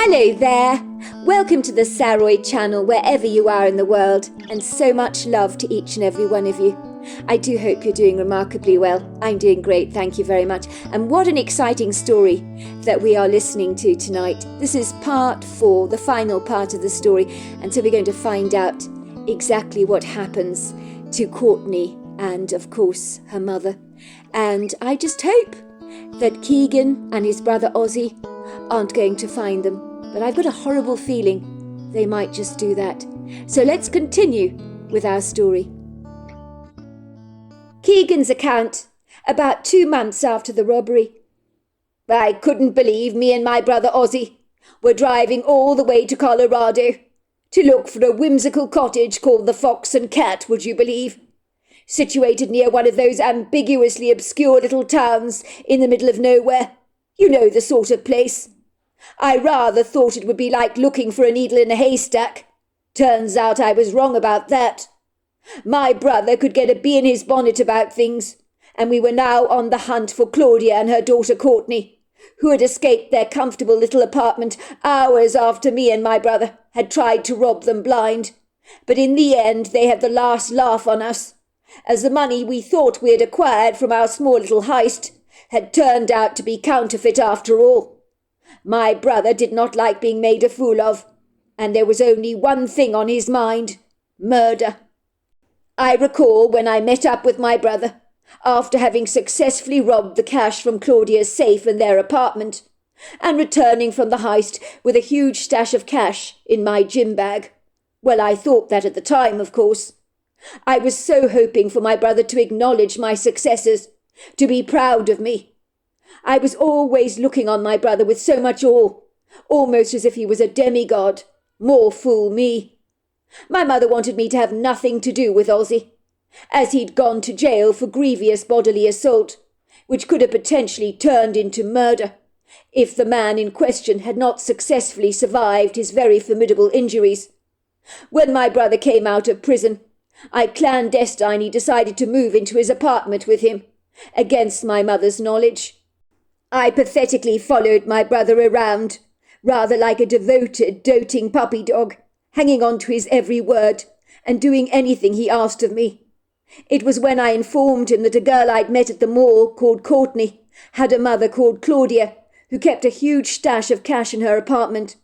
Hello there! Welcome to the Saroy channel wherever you are in the world, and so much love to each and every one of you. I do hope you're doing remarkably well. I'm doing great, thank you very much. And what an exciting story that we are listening to tonight. This is part 4, the final part of the story, and so we're going to find out exactly what happens to Courtney and, of course, her mother. And I just hope that Keegan and his brother Ozzy aren't going to find them. But I've got a horrible feeling they might just do that. So let's continue with our story. Keegan's account, about 2 months after the robbery. I couldn't believe me and my brother Ozzy were driving all the way to Colorado to look for a whimsical cottage called the Fox and Cat, would you believe? Situated near one of those ambiguously obscure little towns in the middle of nowhere. You know the sort of place. I rather thought it would be like looking for a needle in a haystack. Turns out I was wrong about that. My brother could get a bee in his bonnet about things, and we were now on the hunt for Claudia and her daughter Courtney, who had escaped their comfortable little apartment hours after me and my brother had tried to rob them blind. But in the end they had the last laugh on us, as the money we thought we had acquired from our small little heist had turned out to be counterfeit after all. My brother did not like being made a fool of, and there was only one thing on his mind: murder. I recall when I met up with my brother, after having successfully robbed the cash from Claudia's safe in their apartment, and returning from the heist with a huge stash of cash in my gym bag. Well, I thought that at the time, of course. I was so hoping for my brother to acknowledge my successes, to be proud of me. I was always looking on my brother with so much awe, almost as if he was a demigod. More fool me. My mother wanted me to have nothing to do with Ozzy, as he'd gone to jail for grievous bodily assault, which could have potentially turned into murder, if the man in question had not successfully survived his very formidable injuries. When my brother came out of prison, I clandestinely decided to move into his apartment with him, against my mother's knowledge. I pathetically followed my brother around, rather like a devoted, doting puppy dog, hanging on to his every word and doing anything he asked of me. It was when I informed him that a girl I'd met at the mall, called Courtney, had a mother called Claudia, who kept a huge stash of cash in her apartment.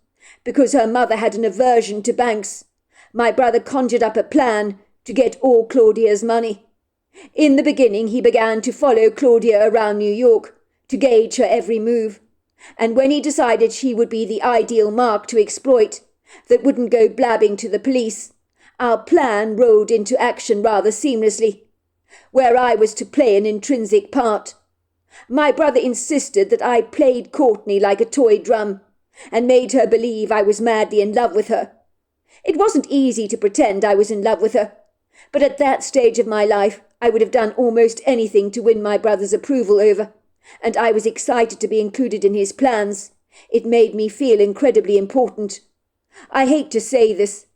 Because her mother had an aversion to banks, my brother conjured up a plan to get all Claudia's money. In the beginning, he began to follow Claudia around New York, to gauge her every move, and when he decided she would be the ideal mark to exploit, that wouldn't go blabbing to the police, our plan rolled into action rather seamlessly, where I was to play an intrinsic part. My brother insisted that I played Courtney like a toy drum, and made her believe I was madly in love with her. It wasn't easy to pretend I was in love with her, but at that stage of my life I would have done almost anything to win my brother's approval over. And I was excited to be included in his plans. It made me feel incredibly important. I hate to say this,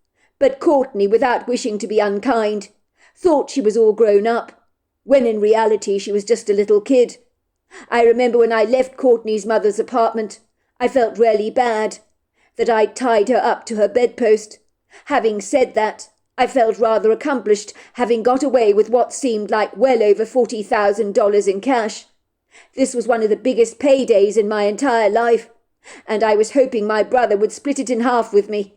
but Courtney, without wishing to be unkind, thought she was all grown up, when in reality she was just a little kid. I remember when I left Courtney's mother's apartment, I felt really bad that I'd tied her up to her bedpost. Having said that, I felt rather accomplished, having got away with what seemed like well over $40,000 in cash. This was one of the biggest paydays in my entire life, and I was hoping my brother would split it in half with me.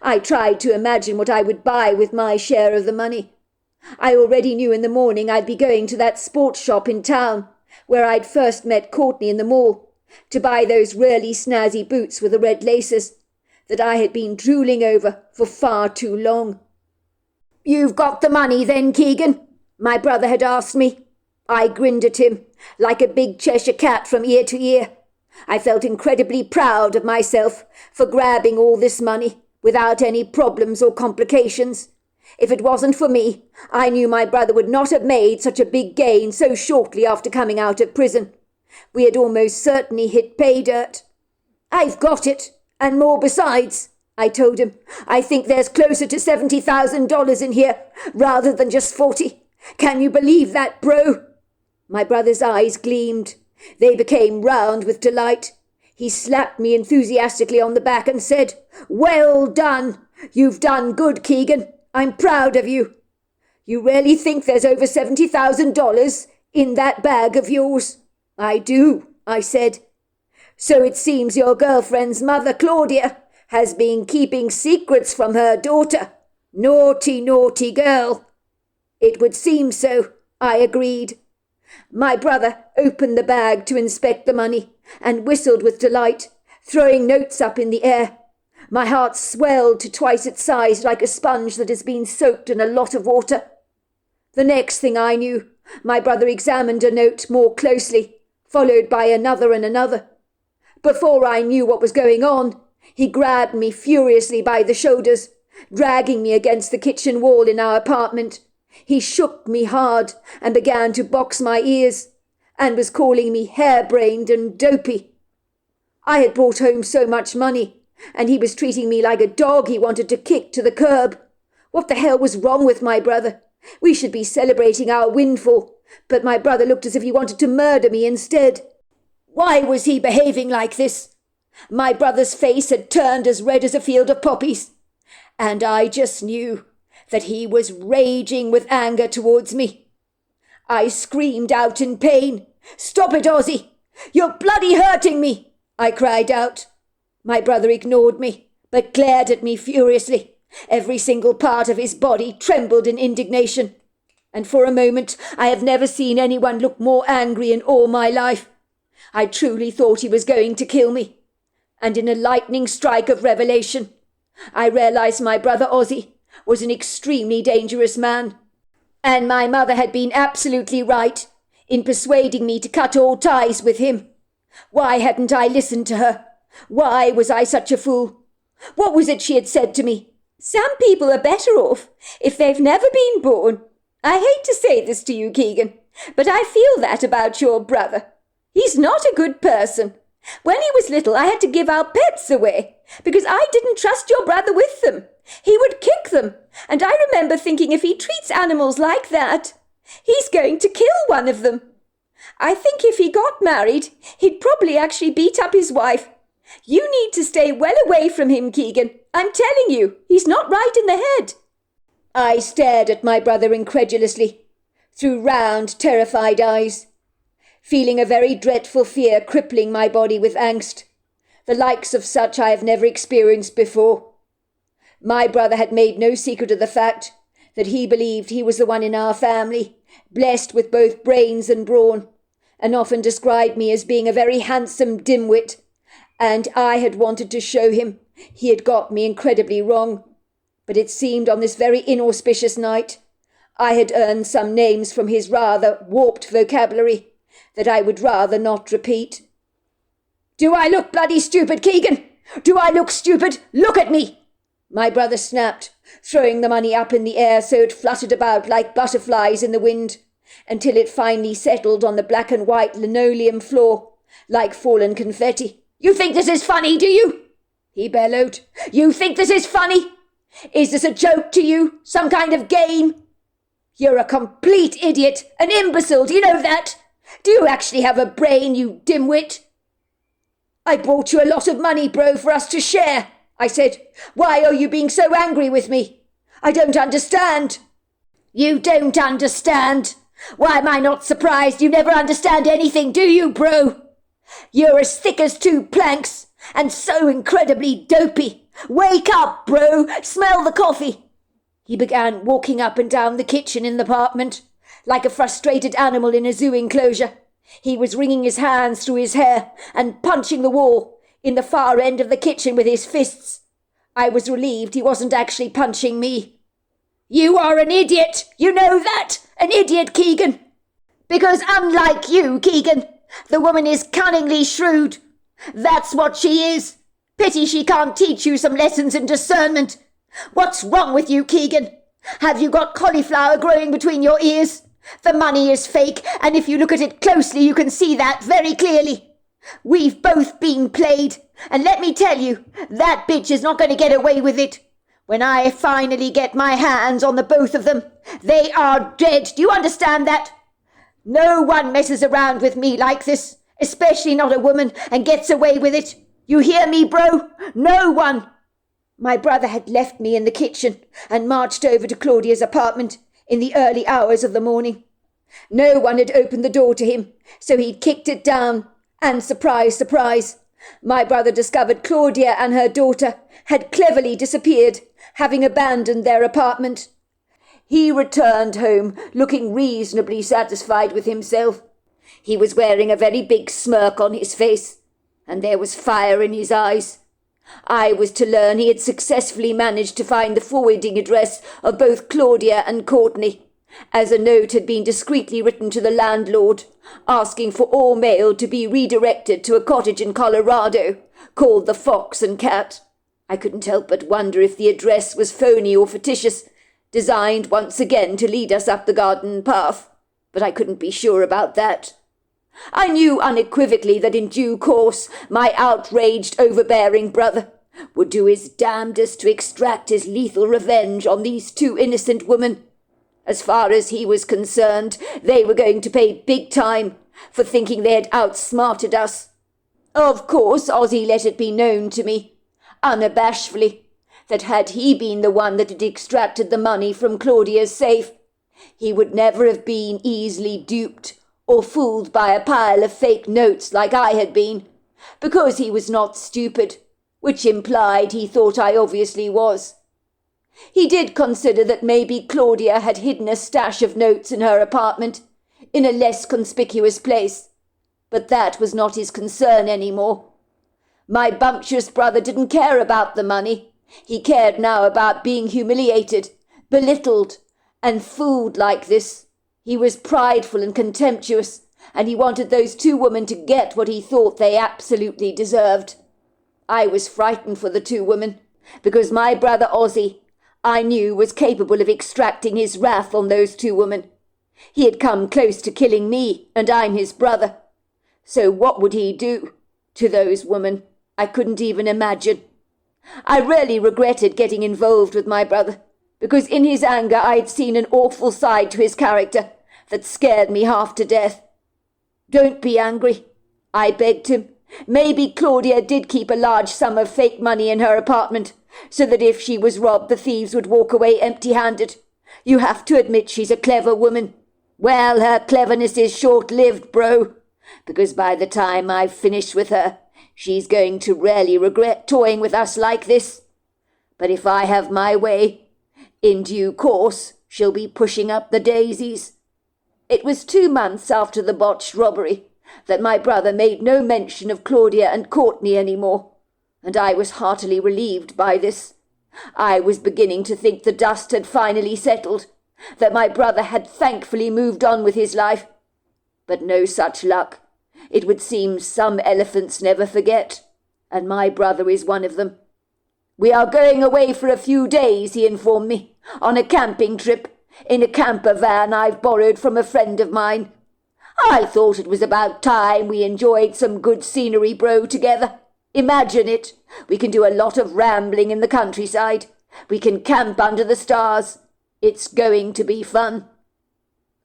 I tried to imagine what I would buy with my share of the money. I already knew in the morning I'd be going to that sports shop in town, where I'd first met Courtney in the mall, to buy those really snazzy boots with the red laces that I had been drooling over for far too long. "You've got the money then, Keegan?" my brother had asked me. I grinned at him, like a big Cheshire cat from ear to ear. I felt incredibly proud of myself for grabbing all this money without any problems or complications. If it wasn't for me, I knew my brother would not have made such a big gain so shortly after coming out of prison. We had almost certainly hit pay dirt. "I've got it, and more besides," I told him. "I think there's closer to $70,000 in here, rather than just 40. Can you believe that, bro?" My brother's eyes gleamed. They became round with delight. He slapped me enthusiastically on the back and said, "Well done! You've done good, Keegan. I'm proud of you. You really think there's over $70,000 in that bag of yours?" "I do," I said. "So it seems your girlfriend's mother, Claudia, has been keeping secrets from her daughter. Naughty, naughty girl." "It would seem so," I agreed. My brother opened the bag to inspect the money and whistled with delight, throwing notes up in the air. My heart swelled to twice its size like a sponge that has been soaked in a lot of water. The next thing I knew, my brother examined a note more closely, followed by another and another. Before I knew what was going on, he grabbed me furiously by the shoulders, dragging me against the kitchen wall in our apartment. He shook me hard and began to box my ears, and was calling me harebrained and dopey. I had brought home so much money, and he was treating me like a dog he wanted to kick to the curb. What the hell was wrong with my brother? We should be celebrating our windfall, but my brother looked as if he wanted to murder me instead. Why was he behaving like this? My brother's face had turned as red as a field of poppies, and I just knew that he was raging with anger towards me. I screamed out in pain. "Stop it, Ozzy! You're bloody hurting me!" I cried out. My brother ignored me, but glared at me furiously. Every single part of his body trembled in indignation. And for a moment I have never seen anyone look more angry in all my life. I truly thought he was going to kill me. And in a lightning strike of revelation, I realized my brother Ozzy was an extremely dangerous man, and my mother had been absolutely right in persuading me to cut all ties with him. Why hadn't I listened to her? Why was I such a fool? What was it she had said to me? "Some people are better off if they've never been born." I hate to say this to you, Keegan, but I feel that about your brother. He's not a good person. When he was little, I had to give our pets away because I didn't trust your brother with them. He would kick them, and I remember thinking if he treats animals like that, he's going to kill one of them. I think if he got married, he'd probably actually beat up his wife. You need to stay well away from him, Keegan. I'm telling you, he's not right in the head. I stared at my brother incredulously, through round, terrified eyes, feeling a very dreadful fear crippling my body with angst, the likes of such I have never experienced before. My brother had made no secret of the fact that he believed he was the one in our family, blessed with both brains and brawn, and often described me as being a very handsome dimwit, and I had wanted to show him he had got me incredibly wrong. But it seemed on this very inauspicious night I had earned some names from his rather warped vocabulary that I would rather not repeat. "Do I look bloody stupid, Keegan? Do I look stupid? Look at me!" my brother snapped, throwing the money up in the air so it fluttered about like butterflies in the wind, until it finally settled on the black and white linoleum floor like fallen confetti. "You think this is funny, do you?" he bellowed. "You think this is funny? Is this a joke to you? Some kind of game? You're a complete idiot, an imbecile, do you know that? Do you actually have a brain, you dimwit?" "I brought you a lot of money, bro, for us to share," I said. "Why are you being so angry with me? I don't understand." "You don't understand? Why am I not surprised? You never understand anything, do you, bro? You're as thick as two planks, and so incredibly dopey. Wake up, bro! Smell the coffee!" He began walking up and down the kitchen in the apartment, like a frustrated animal in a zoo enclosure. He was wringing his hands through his hair and punching the wall in the far end of the kitchen with his fists. I was relieved he wasn't actually punching me. "You are an idiot! You know that! An idiot, Keegan! Because unlike you, Keegan, the woman is cunningly shrewd. That's what she is. Pity she can't teach you some lessons in discernment. What's wrong with you, Keegan? Have you got cauliflower growing between your ears? The money is fake, and if you look at it closely, you can see that very clearly. We've both been played, and let me tell you, that bitch is not going to get away with it. When I finally get my hands on the both of them, they are dead. Do you understand that? No one messes around with me like this. Especially not a woman, and gets away with it. You hear me, bro? No one! My brother had left me in the kitchen and marched over to Claudia's apartment in the early hours of the morning. No one had opened the door to him, so he'd kicked it down, and surprise, surprise, my brother discovered Claudia and her daughter had cleverly disappeared, having abandoned their apartment. He returned home looking reasonably satisfied with himself. He was wearing a very big smirk on his face, and there was fire in his eyes. I was to learn he had successfully managed to find the forwarding address of both Claudia and Courtney, as a note had been discreetly written to the landlord, asking for all mail to be redirected to a cottage in Colorado called the Fox and Cat. I couldn't help but wonder if the address was phony or fictitious, designed once again to lead us up the garden path, but I couldn't be sure about that. I knew unequivocally that in due course my outraged, overbearing brother would do his damnedest to extract his lethal revenge on these two innocent women. As far as he was concerned, they were going to pay big time for thinking they had outsmarted us. Of course, Ozzy let it be known to me, unabashedly, that had he been the one that had extracted the money from Claudia's safe, he would never have been easily duped or fooled by a pile of fake notes like I had been, because he was not stupid, which implied he thought I obviously was. He did consider that maybe Claudia had hidden a stash of notes in her apartment, in a less conspicuous place, but that was not his concern anymore. My bumptious brother didn't care about the money. He cared now about being humiliated, belittled, and fooled like this. He was prideful and contemptuous, and he wanted those two women to get what he thought they absolutely deserved. I was frightened for the two women, because my brother Ozzy, I knew, was capable of extracting his wrath on those two women. He had come close to killing me, and I'm his brother. So what would he do to those women? I couldn't even imagine. I really regretted getting involved with my brother, because in his anger I'd seen an awful side to his character that scared me half to death. Don't be angry, I begged him. Maybe Claudia did keep a large sum of fake money in her apartment, so that if she was robbed the thieves would walk away empty-handed. You have to admit she's a clever woman. Well, her cleverness is short-lived, bro, because by the time I've finished with her, she's going to really regret toying with us like this. But if I have my way, in due course she'll be pushing up the daisies. It was 2 months after the botched robbery that my brother made no mention of Claudia and Courtney any more, and I was heartily relieved by this. I was beginning to think the dust had finally settled, that my brother had thankfully moved on with his life. But no such luck. It would seem some elephants never forget, and my brother is one of them. We are going away for a few days, he informed me, on a camping trip, in a camper van I've borrowed from a friend of mine. I thought it was about time we enjoyed some good scenery, bro, together. Imagine it. We can do a lot of rambling in the countryside. We can camp under the stars. It's going to be fun.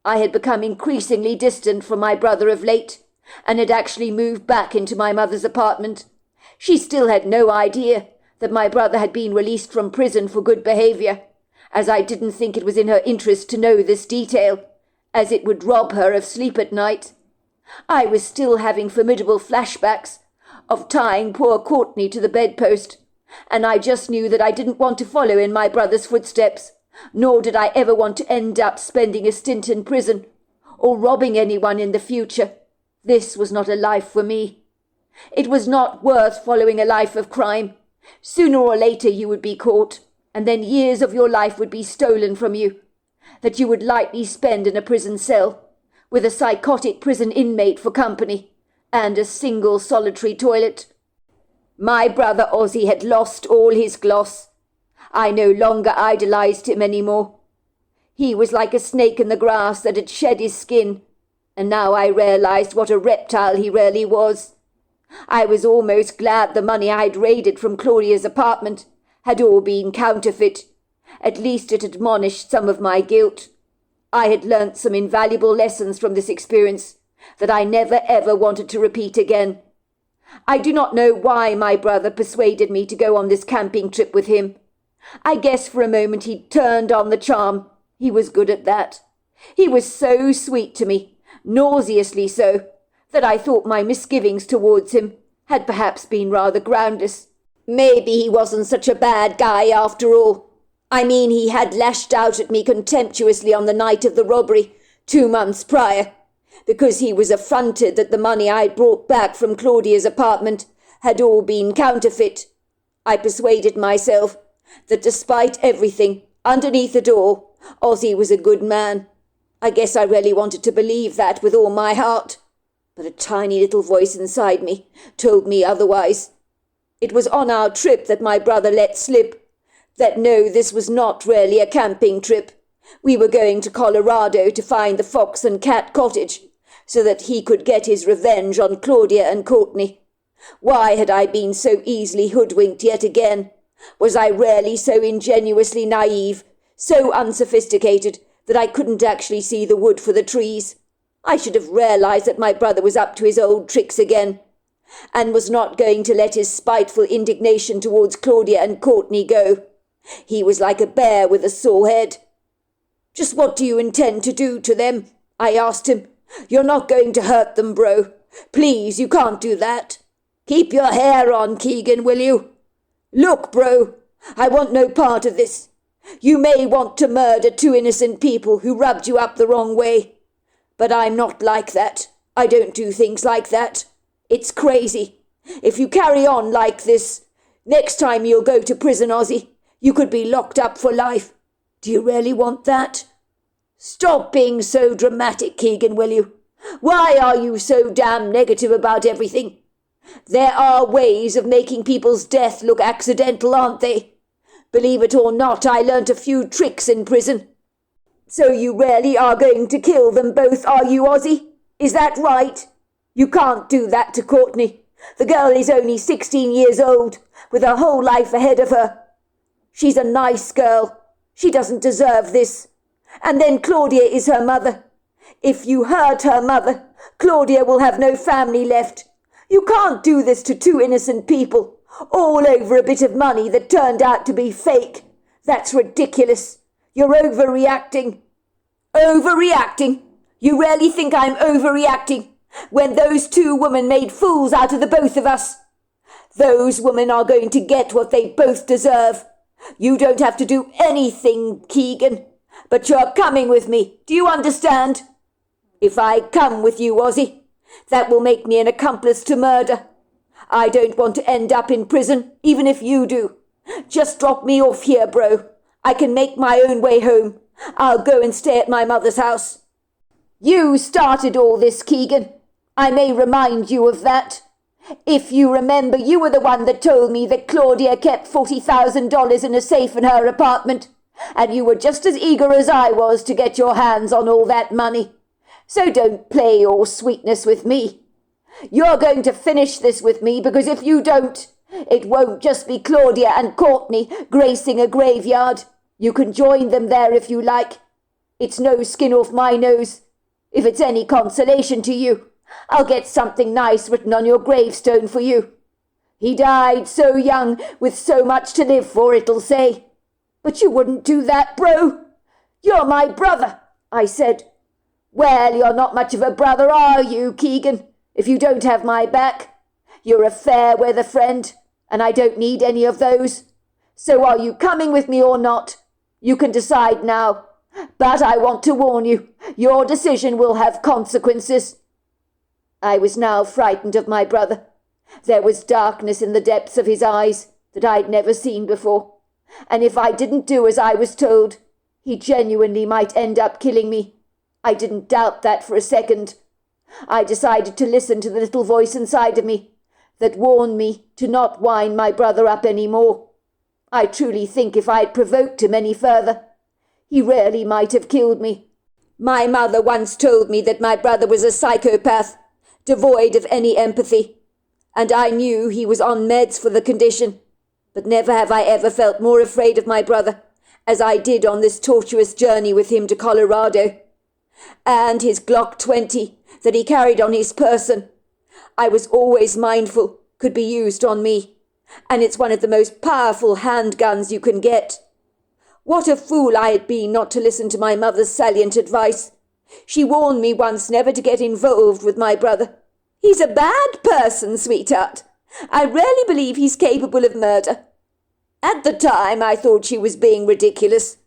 I had become increasingly distant from my brother of late, and had actually moved back into my mother's apartment. She still had no idea that my brother had been released from prison for good behaviour, as I didn't think it was in her interest to know this detail, as it would rob her of sleep at night. I was still having formidable flashbacks of tying poor Courtney to the bedpost, and I just knew that I didn't want to follow in my brother's footsteps, nor did I ever want to end up spending a stint in prison, or robbing anyone in the future. This was not a life for me. It was not worth following a life of crime. Sooner or later you would be caught, and then years of your life would be stolen from you, that you would likely spend in a prison cell, with a psychotic prison inmate for company, and a single solitary toilet. My brother Ozzy had lost all his gloss. I no longer idolized him any more. He was like a snake in the grass that had shed his skin, and now I realized what a reptile he really was. I was almost glad the money I had raided from Claudia's apartment had all been counterfeit. At least it admonished some of my guilt. I had learnt some invaluable lessons from this experience, that I never ever wanted to repeat again. I do not know why my brother persuaded me to go on this camping trip with him. I guess for a moment he turned on the charm. He was good at that. He was so sweet to me, nauseously so, that I thought my misgivings towards him had perhaps been rather groundless. Maybe he wasn't such a bad guy after all. I mean, he had lashed out at me contemptuously on the night of the robbery 2 months prior, because he was affronted that the money I'd brought back from Claudia's apartment had all been counterfeit. I persuaded myself that despite everything, underneath it all, Ozzy was a good man. I guess I really wanted to believe that with all my heart, but a tiny little voice inside me told me otherwise. It was on our trip that my brother let slip that no, this was not really a camping trip. We were going to Colorado to find the Fox and Cat cottage, so that he could get his revenge on Claudia and Courtney. Why had I been so easily hoodwinked yet again? Was I really so ingenuously naive, so unsophisticated, that I couldn't actually see the wood for the trees? I should have realized that my brother was up to his old tricks again, and was not going to let his spiteful indignation towards Claudia and Courtney go. He was like a bear with a sore head. "Just what do you intend to do to them?" I asked him. "You're not going to hurt them, bro. Please, you can't do that. Keep your hair on, Keegan, will you? Look, bro, I want no part of this. You may want to murder 2 innocent people who rubbed you up the wrong way, but I'm not like that. I don't do things like that. It's crazy. If you carry on like this, next time you'll go to prison, Ozzy. You could be locked up for life. Do you really want that?" "Stop being so dramatic, Keegan, will you? Why are you so damn negative about everything? There are ways of making people's death look accidental, aren't they? Believe it or not, I learnt a few tricks in prison." "So you really are going to kill them both, are you, Ozzy? Is that right? You can't do that to Courtney. The girl is only 16 years old, with her whole life ahead of her. She's a nice girl. She doesn't deserve this. And then Claudia is her mother. If you hurt her mother, Claudia will have no family left. You can't do this to 2 innocent people, all over a bit of money that turned out to be fake. That's ridiculous. You're overreacting." "Overreacting? You really think I'm overreacting when those 2 women made fools out of the both of us? Those women are going to get what they both deserve. You don't have to do anything, Keegan, but you're coming with me. Do you understand? If I come with you, Ozzy, that will make me an accomplice to murder. I don't want to end up in prison, even if you do. Just drop me off here, bro. I can make my own way home. I'll go and stay at my mother's house." "You started all this, Keegan. I may remind you of that. If you remember, you were the one that told me that Claudia kept $40,000 in a safe in her apartment, and you were just as eager as I was to get your hands on all that money. So don't play your sweetness with me. You're going to finish this with me, because if you don't, it won't just be Claudia and Courtney gracing a graveyard. You can join them there if you like. It's no skin off my nose. If it's any consolation to you, I'll get something nice written on your gravestone for you. 'He died so young, with so much to live for,' it'll say. But you wouldn't do that, bro. You're my brother," I said. "Well, you're not much of a brother, are you, Keegan, if you don't have my back? You're a fair-weather friend, and I don't need any of those. So are you coming with me or not? You can decide now. But I want to warn you, your decision will have consequences." I was now frightened of my brother. There was darkness in the depths of his eyes that I'd never seen before, and if I didn't do as I was told, he genuinely might end up killing me. I didn't doubt that for a second. I decided to listen to the little voice inside of me that warned me to not wind my brother up any more. I truly think if I'd provoked him any further, he really might have killed me. My mother once told me that my brother was a psychopath, devoid of any empathy, and I knew he was on meds for the condition, but never have I ever felt more afraid of my brother as I did on this tortuous journey with him to Colorado. and his Glock 20 that he carried on his person. I was always mindful could be used on me, and it's one of the most powerful handguns you can get. What a fool I had been not to listen to my mother's salient advice. She warned me once never to get involved with my brother. He's a bad person, sweetheart. I really believe he's capable of murder. At the time, I thought she was being ridiculous,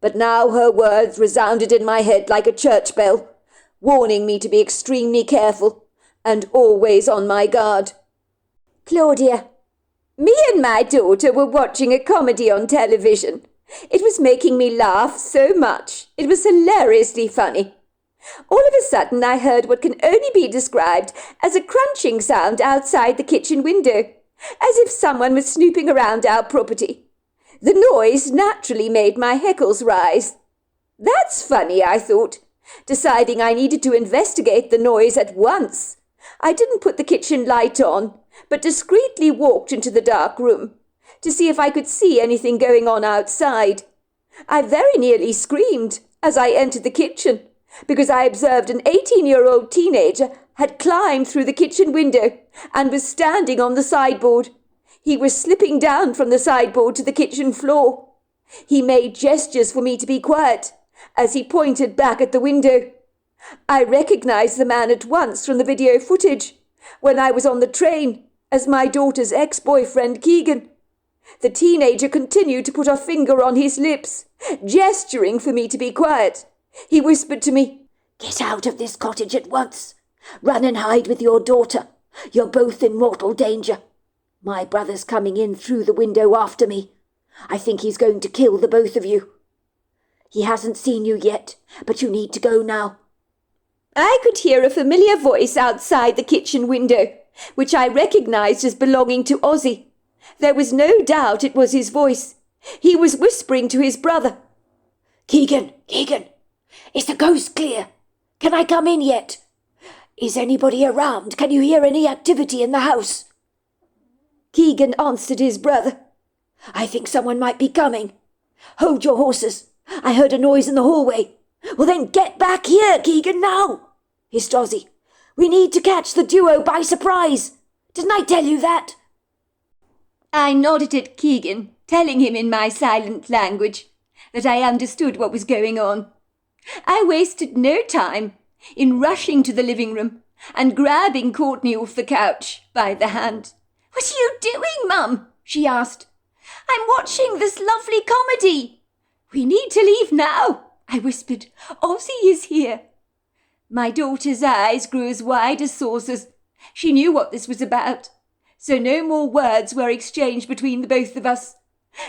but now her words resounded in my head like a church bell, warning me to be extremely careful and always on my guard. Claudia, me and my daughter were watching a comedy on television. It was making me laugh so much. It was hilariously funny. All of a sudden I heard what can only be described as a crunching sound outside the kitchen window, as if someone was snooping around our property. The noise naturally made my hackles rise. That's funny, I thought, deciding I needed to investigate the noise at once. I didn't put the kitchen light on, but discreetly walked into the dark room to see if I could see anything going on outside. I very nearly screamed as I entered the kitchen, because I observed an 18-year-old teenager had climbed through the kitchen window and was standing on the sideboard. He was slipping down from the sideboard to the kitchen floor. He made gestures for me to be quiet as he pointed back at the window. I recognized the man at once from the video footage when I was on the train as my daughter's ex-boyfriend Keegan. The teenager continued to put a finger on his lips, gesturing for me to be quiet. He whispered to me, "Get out of this cottage at once. Run and hide with your daughter. You're both in mortal danger. My brother's coming in through the window after me. I think he's going to kill the both of you. He hasn't seen you yet, but you need to go now." I could hear a familiar voice outside the kitchen window, which I recognized as belonging to Ozzy. There was no doubt it was his voice. He was whispering to his brother. Keegan, is the coast clear? Can I come in yet? Is anybody around? Can you hear any activity in the house?" Keegan answered his brother. "I think someone might be coming. Hold your horses. I heard a noise in the hallway." "Well then get back here, Keegan, now," hissed Ozzy. "We need to catch the duo by surprise. Didn't I tell you that?" I nodded at Keegan, telling him in my silent language that I understood what was going on. I wasted no time in rushing to the living room and grabbing Courtney off the couch by the hand. "What are you doing, Mum?" she asked. "I'm watching this lovely comedy." "We need to leave now," I whispered. "Ozzy is here." My daughter's eyes grew as wide as saucers. She knew what this was about, so no more words were exchanged between the both of us.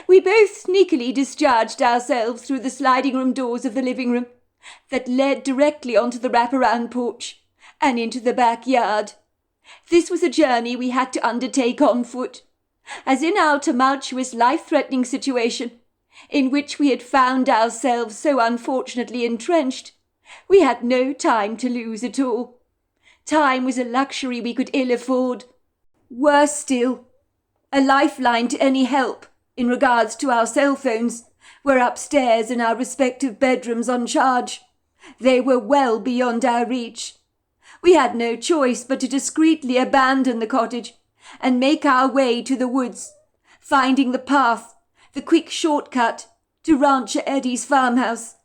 We both sneakily discharged ourselves through the sliding room doors of the living room that led directly onto the wraparound porch and into the backyard. This was a journey we had to undertake on foot, as in our tumultuous, life-threatening situation, in which we had found ourselves so unfortunately entrenched, we had no time to lose at all. Time was a luxury we could ill afford. Worse still, a lifeline to any help in regards to our cell phones were upstairs in our respective bedrooms on charge. They were well beyond our reach. We had no choice but to discreetly abandon the cottage and make our way to the woods, finding the path, the quick shortcut to Rancher Eddie's farmhouse,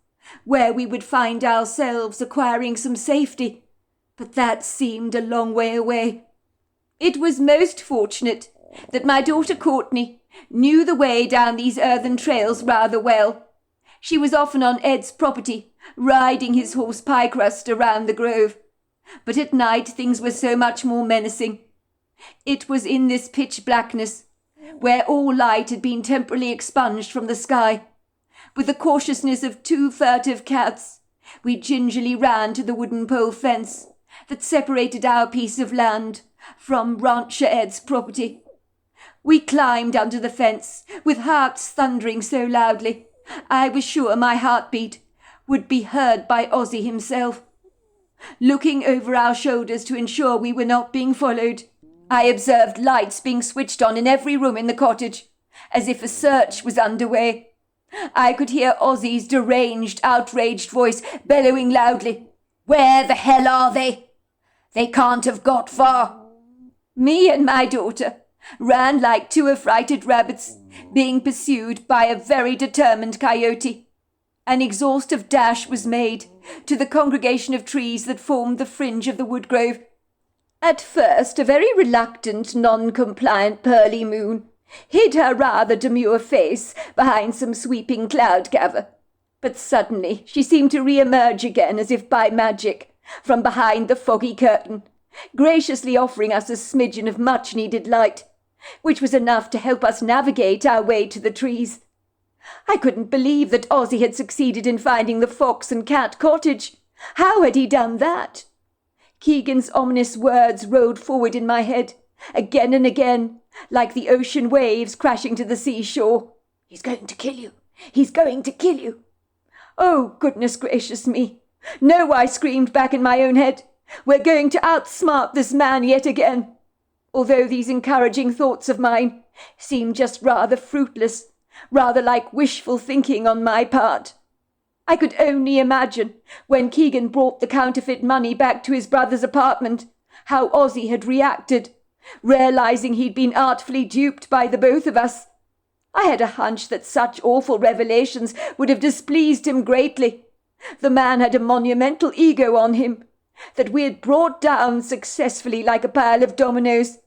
where we would find ourselves acquiring some safety, but that seemed a long way away. It was most fortunate that my daughter Courtney knew the way down these earthen trails rather well. She was often on Ed's property, riding his horse Piecrust around the grove. But at night things were so much more menacing. It was in this pitch blackness, where all light had been temporarily expunged from the sky. With the cautiousness of two furtive cats, we gingerly ran to the wooden pole fence that separated our piece of land from Rancher Ed's property. We climbed under the fence, with hearts thundering so loudly, I was sure my heartbeat would be heard by Ozzy himself. Looking over our shoulders to ensure we were not being followed, I observed lights being switched on in every room in the cottage, as if a search was underway. I could hear Ozzy's deranged, outraged voice bellowing loudly, "Where the hell are they? They can't have got far." Me and my daughter ran like two affrighted rabbits, being pursued by a very determined coyote. An exhaustive dash was made to the congregation of trees that formed the fringe of the wood grove. At first, a very reluctant, non-compliant pearly moon hid her rather demure face behind some sweeping cloud cover. But suddenly she seemed to re-emerge again as if by magic from behind the foggy curtain, graciously offering us a smidgen of much-needed light, which was enough to help us navigate our way to the trees. I couldn't believe that Ozzy had succeeded in finding the fox and cat cottage. How had he done that? Keegan's ominous words rode forward in my head, again and again, like the ocean waves crashing to the seashore. "He's going to kill you. He's going to kill you." Oh, goodness gracious me. No, I screamed back in my own head. We're going to outsmart this man yet again. Although these encouraging thoughts of mine seemed just rather fruitless, rather like wishful thinking on my part. I could only imagine, when Keegan brought the counterfeit money back to his brother's apartment, how Ozzy had reacted, realizing he'd been artfully duped by the both of us. I had a hunch that such awful revelations would have displeased him greatly. The man had a monumental ego on him, that we had brought down successfully like a pile of dominoes.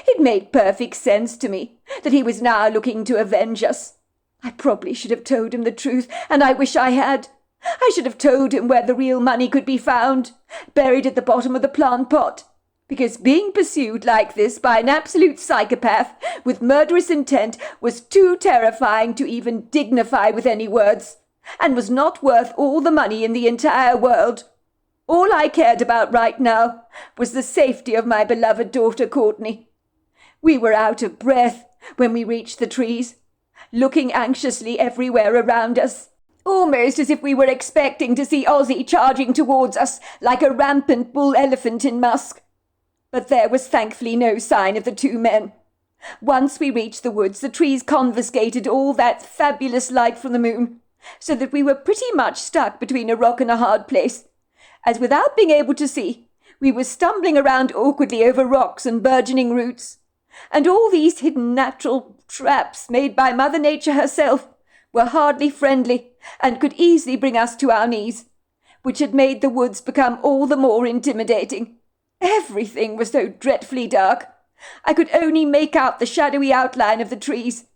It made perfect sense to me that he was now looking to avenge us. I probably should have told him the truth, and I wish I had. I should have told him where the real money could be found, buried at the bottom of the plant pot, because being pursued like this by an absolute psychopath with murderous intent was too terrifying to even dignify with any words, and was not worth all the money in the entire world. All I cared about right now was the safety of my beloved daughter Courtney. We were out of breath when we reached the trees, looking anxiously everywhere around us, almost as if we were expecting to see Ozzy charging towards us like a rampant bull elephant in musk. But there was thankfully no sign of the two men. Once we reached the woods, the trees confiscated all that fabulous light from the moon, so that we were pretty much stuck between a rock and a hard place, as without being able to see, we were stumbling around awkwardly over rocks and burgeoning roots. And all these hidden natural traps made by Mother Nature herself were hardly friendly and could easily bring us to our knees, which had made the woods become all the more intimidating. Everything was so dreadfully dark. I could only make out the shadowy outline of the trees.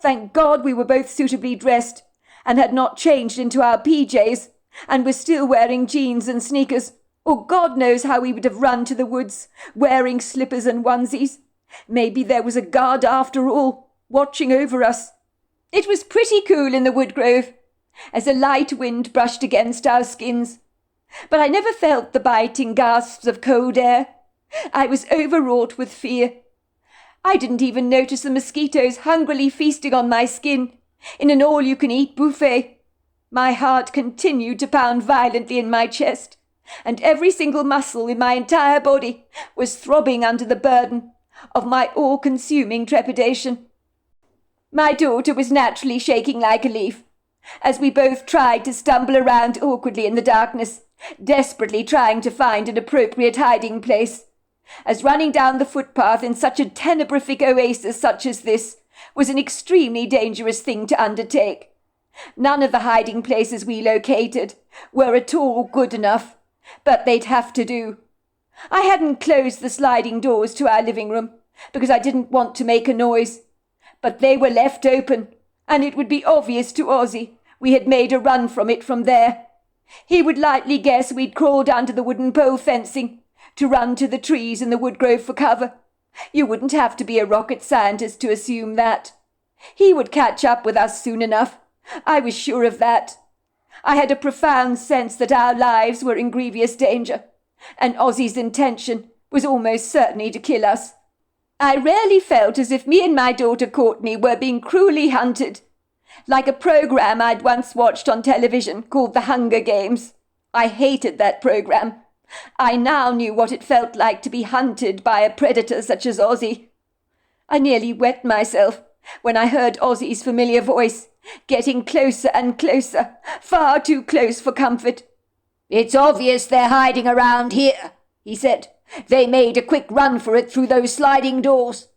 Thank God we were both suitably dressed and had not changed into our PJs and were still wearing jeans and sneakers, or God knows how we would have run to the woods, wearing slippers and onesies. Maybe there was a guard after all, watching over us. It was pretty cool in the wood grove, as a light wind brushed against our skins. But I never felt the biting gasps of cold air. I was overwrought with fear. I didn't even notice the mosquitoes hungrily feasting on my skin in an all-you-can-eat buffet. My heart continued to pound violently in my chest, and every single muscle in my entire body was throbbing under the burden of my all-consuming trepidation. My daughter was naturally shaking like a leaf, as we both tried to stumble around awkwardly in the darkness, desperately trying to find an appropriate hiding place, as running down the footpath in such a tenebrific oasis such as this was an extremely dangerous thing to undertake. None of the hiding places we located were at all good enough, but they'd have to do. I hadn't closed the sliding doors to our living room because I didn't want to make a noise, but they were left open, and it would be obvious to Ozzy we had made a run from it from there. He would likely guess we'd crawled under the wooden pole fencing to run to the trees in the wood grove for cover. You wouldn't have to be a rocket scientist to assume that. He would catch up with us soon enough. I was sure of that. I had a profound sense that our lives were in grievous danger, and Ozzy's intention was almost certainly to kill us. I rarely felt as if me and my daughter Courtney were being cruelly hunted, like a program I'd once watched on television called The Hunger Games. I hated that program. I now knew what it felt like to be hunted by a predator such as Ozzy. I nearly wet myself when I heard Ozzy's familiar voice, getting closer and closer, far too close for comfort. "It's obvious they're hiding around here," he said. "They made a quick run for it through those sliding doors.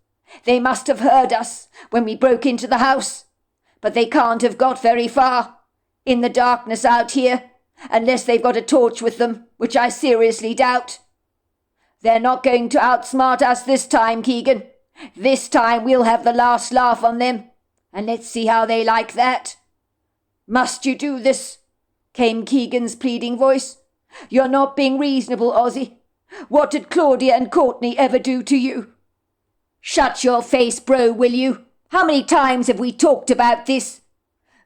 They must have heard us when we broke into the house. But they can't have got very far, in the darkness out here, unless they've got a torch with them, which I seriously doubt. They're not going to outsmart us this time, Keegan. This time we'll have the last laugh on them, and let's see how they like that." "Must you do this?" came Keegan's pleading voice. "You're not being reasonable, Ozzy. What did Claudia and Courtney ever do to you?" "Shut your face, bro, will you? How many times have we talked about this?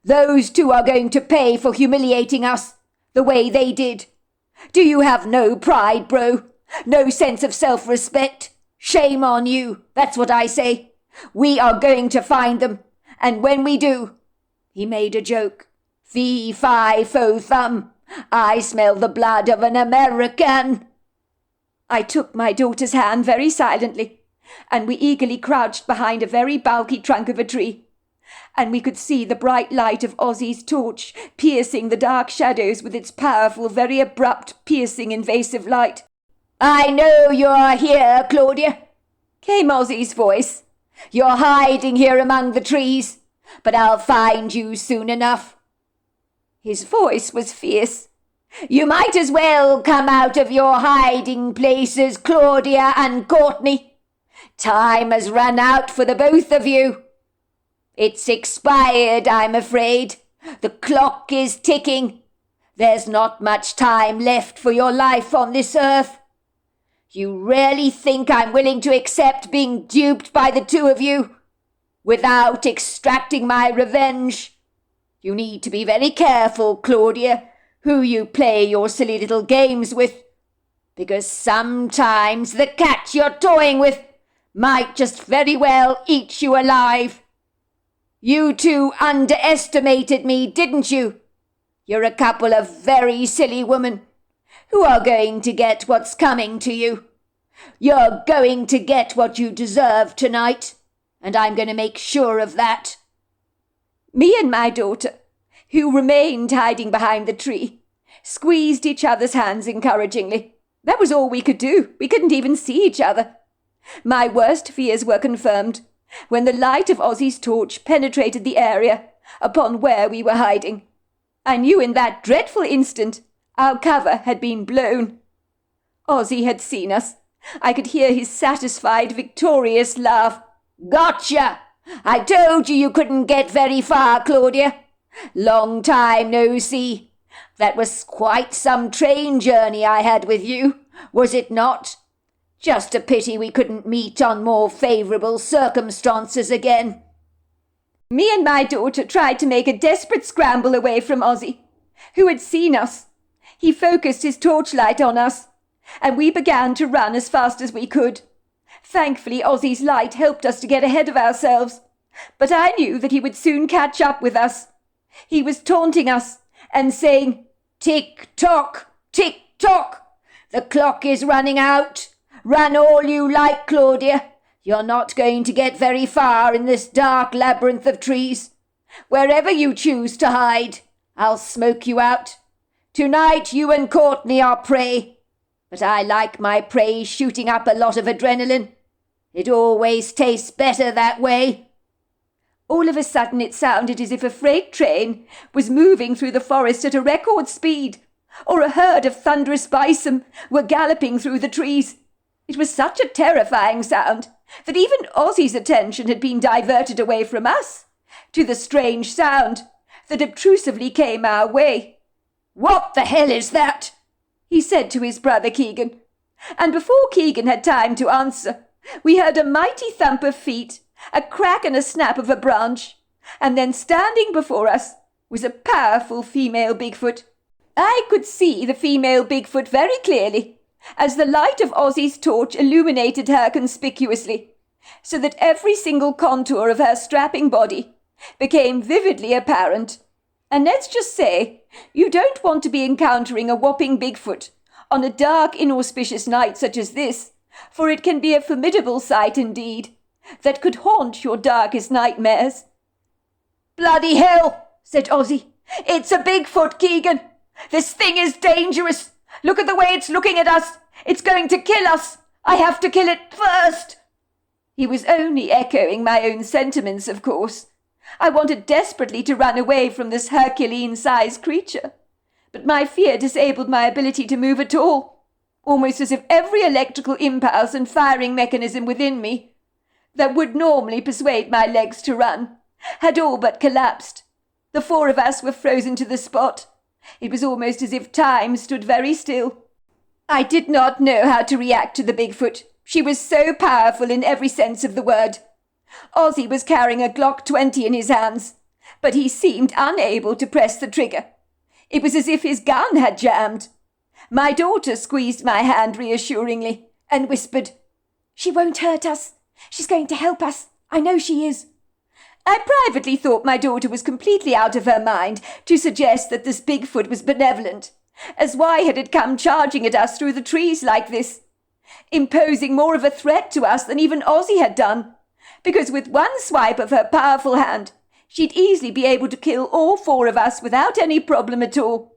Those two are going to pay for humiliating us, the way they did. Do you have no pride, bro? No sense of self-respect? Shame on you, that's what I say. We are going to find them, and when we do—" He made a joke. "Fee-fi-fo-thum. I smell the blood of an American." I took my daughter's hand very silently, and we eagerly crouched behind a very bulky trunk of a tree, and we could see the bright light of Ozzy's torch piercing the dark shadows with its powerful, very abrupt, piercing, invasive light. "I know you are here, Claudia," came Ozzy's voice. "You're hiding here among the trees, but I'll find you soon enough." His voice was fierce. "You might as well come out of your hiding places, Claudia and Courtney. Time has run out for the both of you. It's expired, I'm afraid. The clock is ticking. There's not much time left for your life on this earth. You really think I'm willing to accept being duped by the two of you without extracting my revenge? You need to be very careful, Claudia, who you play your silly little games with, because sometimes the cat you're toying with might just very well eat you alive. You two underestimated me, didn't you? You're a couple of very silly women who are going to get what's coming to you. You're going to get what you deserve tonight, and I'm going to make sure of that." Me and my daughter, who remained hiding behind the tree, squeezed each other's hands encouragingly. That was all we could do. We couldn't even see each other. My worst fears were confirmed when the light of Ozzy's torch penetrated the area upon where we were hiding. I knew in that dreadful instant our cover had been blown. Ozzy had seen us. I could hear his satisfied, victorious laugh. "Gotcha! I told you couldn't get very far, Claudia. Long time no see. That was quite some train journey I had with you, was it not? Just a pity we couldn't meet on more favourable circumstances again." Me and my daughter tried to make a desperate scramble away from Ozzy, who had seen us. He focused his torchlight on us, and we began to run as fast as we could. Thankfully, Ozzy's light helped us to get ahead of ourselves, but I knew that he would soon catch up with us. He was taunting us and saying, "Tick-tock, tick-tock, the clock is running out. Run all you like, Claudia. You're not going to get very far in this dark labyrinth of trees. Wherever you choose to hide, I'll smoke you out. Tonight you and Courtney are prey, but I like my prey shooting up a lot of adrenaline. It always tastes better that way." All of a sudden it sounded as if a freight train was moving through the forest at a record speed, or a herd of thunderous bison were galloping through the trees. It was such a terrifying sound that even Ozzy's attention had been diverted away from us to the strange sound that obtrusively came our way. "What the hell is that?" he said to his brother Keegan. And before Keegan had time to answer, we heard a mighty thump of feet, a crack and a snap of a branch, and then standing before us was a powerful female Bigfoot. I could see the female Bigfoot very clearly, as the light of Ozzy's torch illuminated her conspicuously, so that every single contour of her strapping body became vividly apparent. And let's just say, you don't want to be encountering a whopping Bigfoot on a dark, inauspicious night such as this, for it can be a formidable sight indeed, that could haunt your darkest nightmares. "Bloody hell," said Ozzy. "It's a Bigfoot, Keegan. This thing is dangerous. Look at the way it's looking at us. It's going to kill us. I have to kill it first." He was only echoing my own sentiments, of course. I wanted desperately to run away from this Herculean-sized creature, but my fear disabled my ability to move at all, almost as if every electrical impulse and firing mechanism within me that would normally persuade my legs to run had all but collapsed. The four of us were frozen to the spot. It was almost as if time stood very still. I did not know how to react to the Bigfoot. She was so powerful in every sense of the word. Ozzy was carrying a Glock 20 in his hands, but he seemed unable to press the trigger. It was as if his gun had jammed. My daughter squeezed my hand reassuringly and whispered, "She won't hurt us. She's going to help us. I know she is." I privately thought my daughter was completely out of her mind to suggest that this Bigfoot was benevolent, as why had it come charging at us through the trees like this, imposing more of a threat to us than even Ozzy had done, because with one swipe of her powerful hand, she'd easily be able to kill all four of us without any problem at all.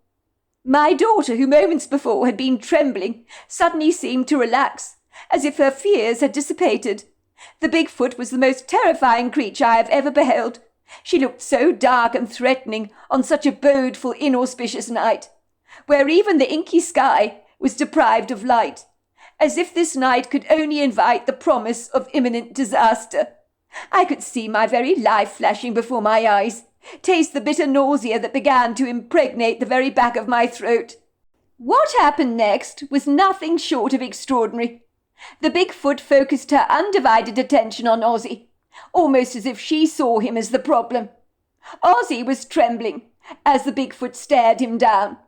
My daughter, who moments before had been trembling, suddenly seemed to relax, as if her fears had dissipated. The Bigfoot was the most terrifying creature I have ever beheld. She looked so dark and threatening on such a bodeful, inauspicious night, where even the inky sky was deprived of light, as if this night could only invite the promise of imminent disaster. I could see my very life flashing before my eyes, taste the bitter nausea that began to impregnate the very back of my throat. What happened next was nothing short of extraordinary. The Bigfoot focused her undivided attention on Ozzy, almost as if she saw him as the problem. Ozzy was trembling as the Bigfoot stared him down.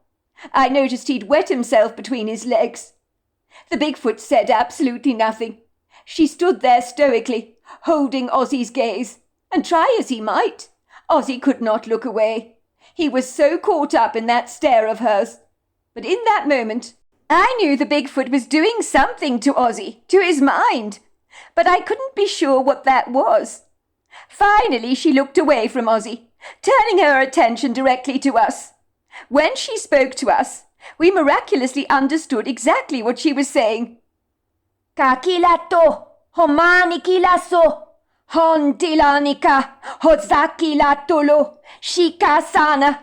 I noticed he'd wet himself between his legs. The Bigfoot said absolutely nothing. She stood there stoically, holding Ozzy's gaze, and try as he might, Ozzy could not look away. He was so caught up in that stare of hers. But in that moment, I knew the Bigfoot was doing something to Ozzy, to his mind, but I couldn't be sure what that was. Finally, she looked away from Ozzy, turning her attention directly to us. When she spoke to us, we miraculously understood exactly what she was saying. "Kakilato, homanikilaso, hondilanika, hozakilatolo, shikasana."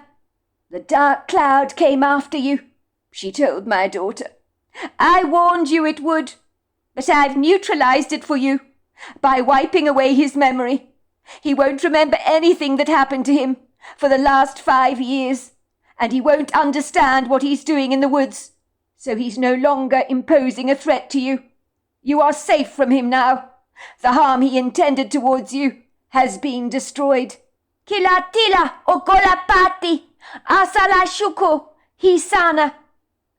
"The dark cloud came after you," she told my daughter. "I warned you it would, but I've neutralized it for you by wiping away his memory. He won't remember anything that happened to him for the last 5 years, and he won't understand what he's doing in the woods, so he's no longer imposing a threat to you. You are safe from him now. The harm he intended towards you has been destroyed. Kilatila okolapati, asala shuko, hisana."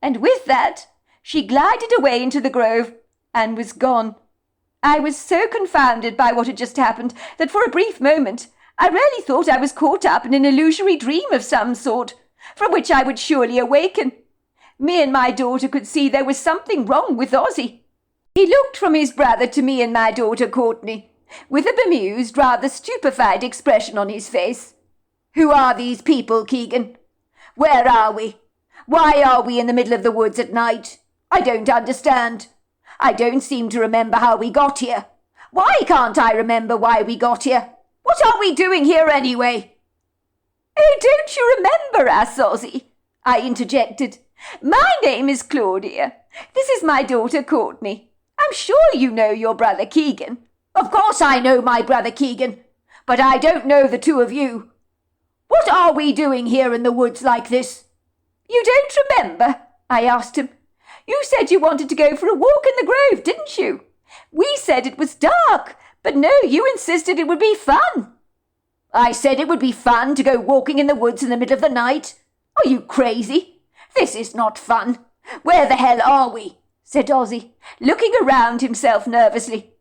And with that, she glided away into the grove and was gone. I was so confounded by what had just happened that for a brief moment I really thought I was caught up in an illusory dream of some sort, from which I would surely awaken. Me and my daughter could see there was something wrong with Ozzy. He looked from his brother to me and my daughter Courtney, with a bemused, rather stupefied expression on his face. "Who are these people, Keegan? Where are we? Why are we in the middle of the woods at night? I don't understand. I don't seem to remember how we got here. Why can't I remember why we got here? What are we doing here anyway?" "Oh, don't you remember us, Ozzy?" I interjected. "My name is Claudia. This is my daughter Courtney. I'm sure you know your brother Keegan." "Of course I know my brother Keegan, but I don't know the two of you. What are we doing here in the woods like this?" "You don't remember?" I asked him. "You said you wanted to go for a walk in the grove, didn't you? We said it was dark, but no, you insisted it would be fun." "I said it would be fun to go walking in the woods in the middle of the night. Are you crazy? This is not fun. Where the hell are we?" said Ozzy, looking around himself nervously.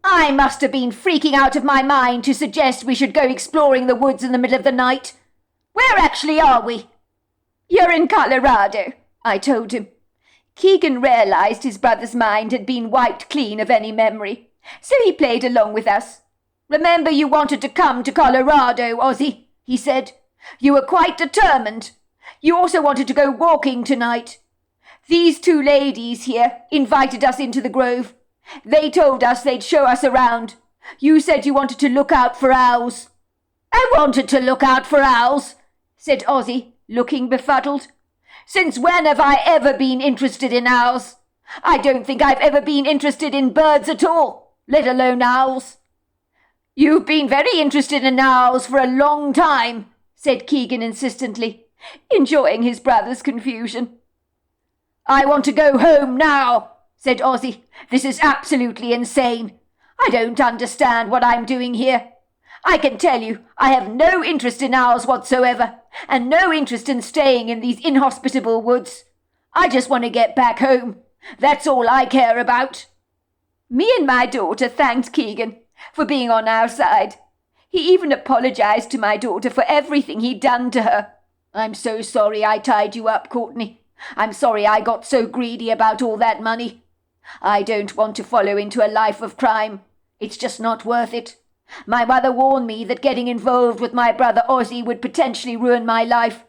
"I must have been freaking out of my mind to suggest we should go exploring the woods in the middle of the night. Where actually are we?" "You're in Colorado," I told him. Keegan realized his brother's mind had been wiped clean of any memory, So he played along with us. "Remember you wanted to come to Colorado, Ozzy," he said. "You were quite determined. You also wanted to go walking tonight. These two ladies here invited us into the grove. They told us they'd show us around. You said you wanted to look out for owls." "I wanted to look out for owls," said Ozzy, looking befuddled. "Since when have I ever been interested in owls? I don't think I've ever been interested in birds at all, let alone owls." "You've been very interested in owls for a long time," said Keegan insistently, enjoying his brother's confusion. "I want to go home now," said Ozzy. "This is absolutely insane. I don't understand what I'm doing here. I can tell you I have no interest in owls whatsoever, and no interest in staying in these inhospitable woods. I just want to get back home. That's all I care about." Me and my daughter thanked Keegan for being on our side. He even apologized to my daughter for everything he'd done to her. "I'm so sorry I tied you up, Courtney. I'm sorry I got so greedy about all that money. I don't want to follow into a life of crime. It's just not worth it. My mother warned me that getting involved with my brother Ozzy would potentially ruin my life,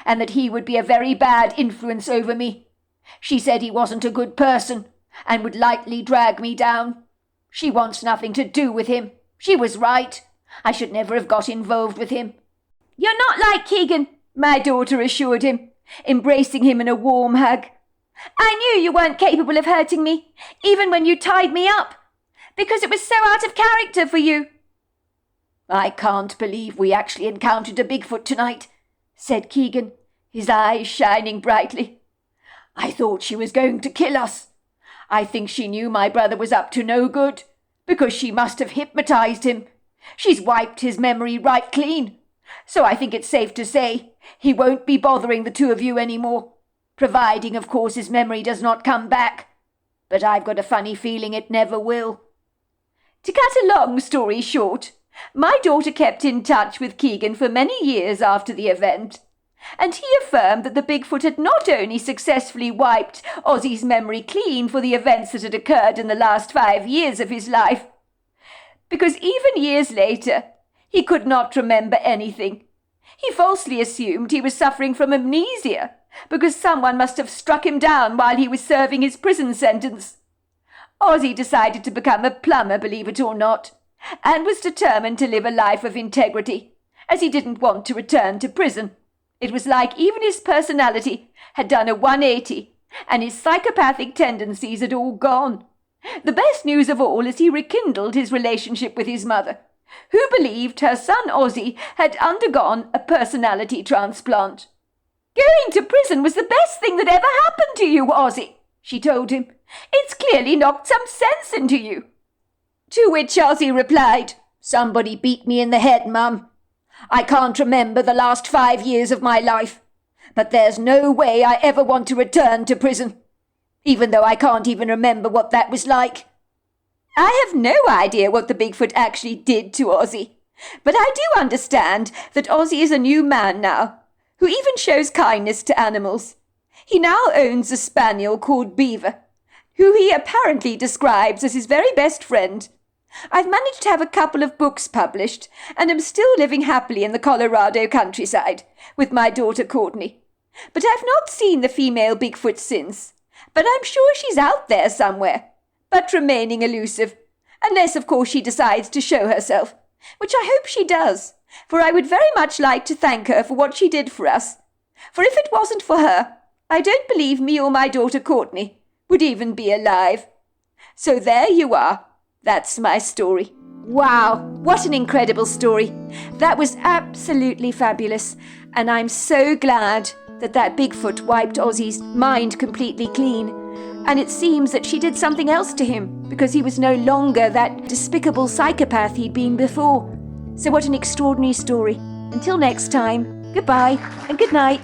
and that he would be a very bad influence over me. She said he wasn't a good person, and would likely drag me down. She wants nothing to do with him. She was right. I should never have got involved with him." "You're not like Keegan," my daughter assured him, embracing him in a warm hug. "I knew you weren't capable of hurting me, even when you tied me up, because it was so out of character for you." "I can't believe we actually encountered a Bigfoot tonight," said Keegan, his eyes shining brightly. "I thought she was going to kill us. I think she knew my brother was up to no good, because she must have hypnotized him. She's wiped his memory right clean. So I think it's safe to say he won't be bothering the two of you anymore, providing, of course, his memory does not come back. But I've got a funny feeling it never will." To cut a long story short, my daughter kept in touch with Keegan for many years after the event, and he affirmed that the Bigfoot had not only successfully wiped Ozzy's memory clean for the events that had occurred in the last 5 years of his life, because even years later, he could not remember anything. He falsely assumed he was suffering from amnesia, because someone must have struck him down while he was serving his prison sentence. Ozzy decided to become a plumber, believe it or not, and was determined to live a life of integrity, as he didn't want to return to prison. It was like even his personality had done a 180, and his psychopathic tendencies had all gone. The best news of all is he rekindled his relationship with his mother, who believed her son Ozzy had undergone a personality transplant. "Going to prison was the best thing that ever happened to you, Ozzy," she told him. "It's clearly knocked some sense into you." To which Ozzy replied, "Somebody beat me in the head, Mum. I can't remember the last 5 years of my life, but there's no way I ever want to return to prison, even though I can't even remember what that was like." I have no idea what the Bigfoot actually did to Ozzy, but I do understand that Ozzy is a new man now, who even shows kindness to animals. He now owns a spaniel called Beaver, who he apparently describes as his very best friend. I've managed to have a couple of books published, and am still living happily in the Colorado countryside with my daughter Courtney. But I've not seen the female Bigfoot since, but I'm sure she's out there somewhere, but remaining elusive, unless of course she decides to show herself, which I hope she does, for I would very much like to thank her for what she did for us. For if it wasn't for her, I don't believe me or my daughter Courtney would even be alive. So there you are. That's my story. Wow, what an incredible story. That was absolutely fabulous, and I'm so glad that Bigfoot wiped Ozzy's mind completely clean. And it seems that she did something else to him, because he was no longer that despicable psychopath he'd been before. So what an extraordinary story. Until next time, goodbye and good night.